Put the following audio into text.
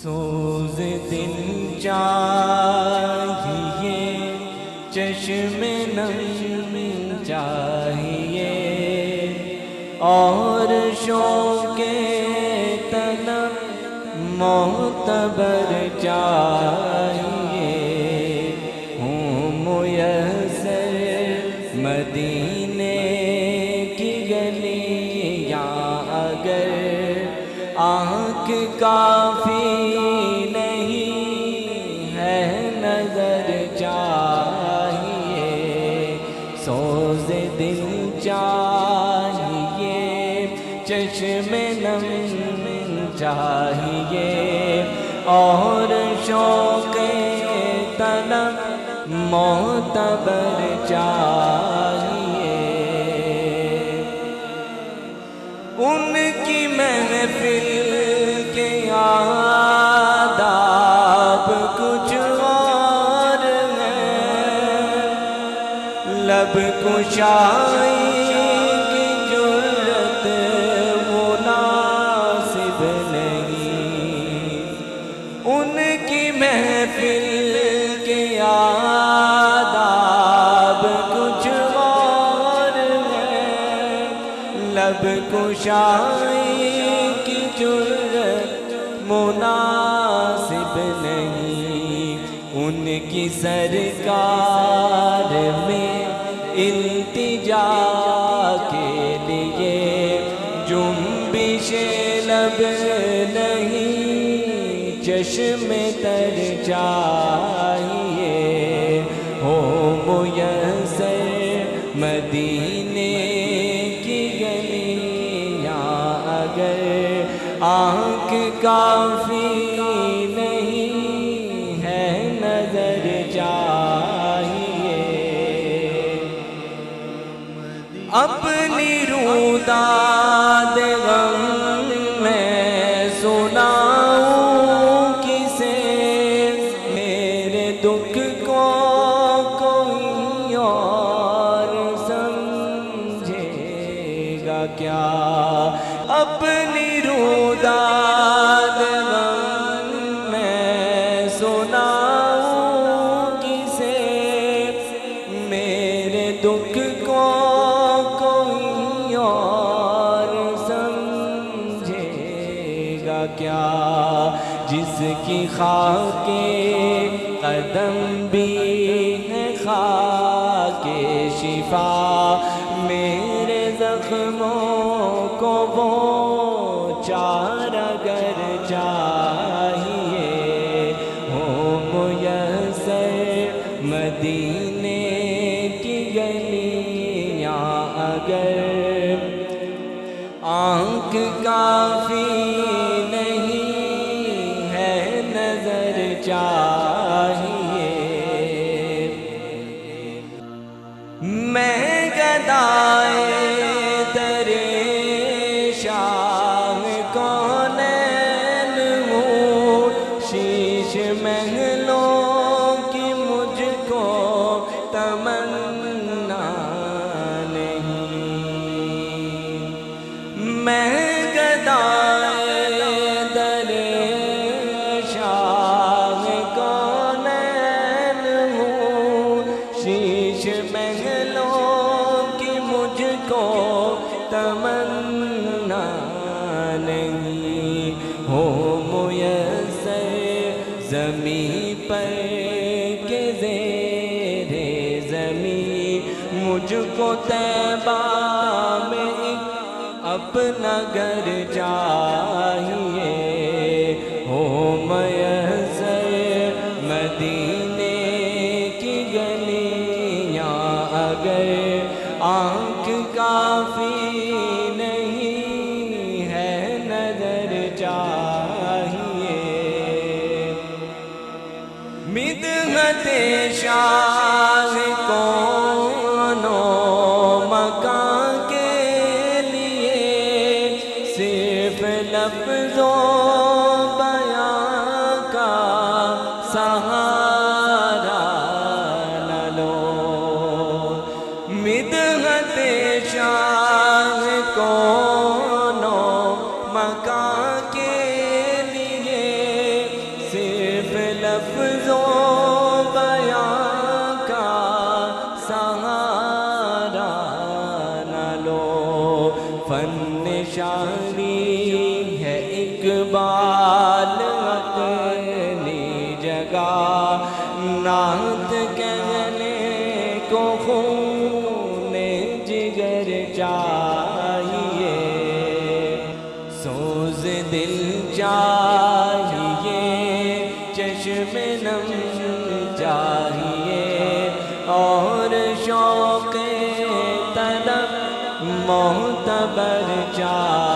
سوز دل چاہیے، چشم نم چاہیے، اور شوق طلب معتبر چاہیے۔ ہوں میسر مدینے کی گلیاں اگر، آنکھ کافی نہیں ہے نظر چاہیے۔ سوز دل چاہیے، چشم نم چاہیے، اور شوق طلب معتبر چاہیے۔ ان کی محفل کے آداب کچھ اور ہیں، لب کشائی کی جرت مناسب نہیں۔ ان کی محفل کے آداب کچھ اور ہیں، لب کشائی کی جرت مناسب نہیں۔ ان کی سرکار میں التجا کے لیے جنبش لب نہیں، چشم تر چاہیے۔ ہو میسر مدینے کی گلیاں اگر، آنکھ کافی نہیں ہے نظر چاہیے۔ اپنی روداد غم میں سناؤں کسے، میرے دکھ کو کوئی اور سمجھے گا کیا؟ اپنی روداد غم میں سناؤں کسے، میرے دکھ کو کوئی اور سمجھے گا کیا؟ جس کی خاک قدم بھی ہے خاک شفا، میرے زخموں کو وہ چارگر چاہیے۔ ہو میسر مدینے کی گلیاں اگر، آنکھ کافی نہیں ہے نظر چاہیے۔ میں گدائے در شاہ کونین ہوں، شیش محلوں کی مجھ کو تمنا نہیں۔ میں گدائے در شاہ کونین ہوں، شیش محلوں کی مجھ کو تمنا نہیں۔ ہو میسر زمین پر کے زیر زمین، مجھ کو طیبہ میں ایک اپنا گھر چاہیے۔ ہو میسر مدینے کی گلیاں اگر، آنکھ کافی نہیں ہے نظر چاہیے۔ مدحت شاہ کون و مکان کے لیے، صرف لفظوں بیان کا سہارا نہ لو۔ مدحت شاہ کون و مکان کے لیے، لفظوں بیان کا سہارا نہ لو، فن شاعری ہے اقبال اپنی جگہ، نعت کہنے کو خون جگر چاہیے، سوز دل چاہیے، چشم نم چاہیے، اور شوق طلب معتبر چاہیے۔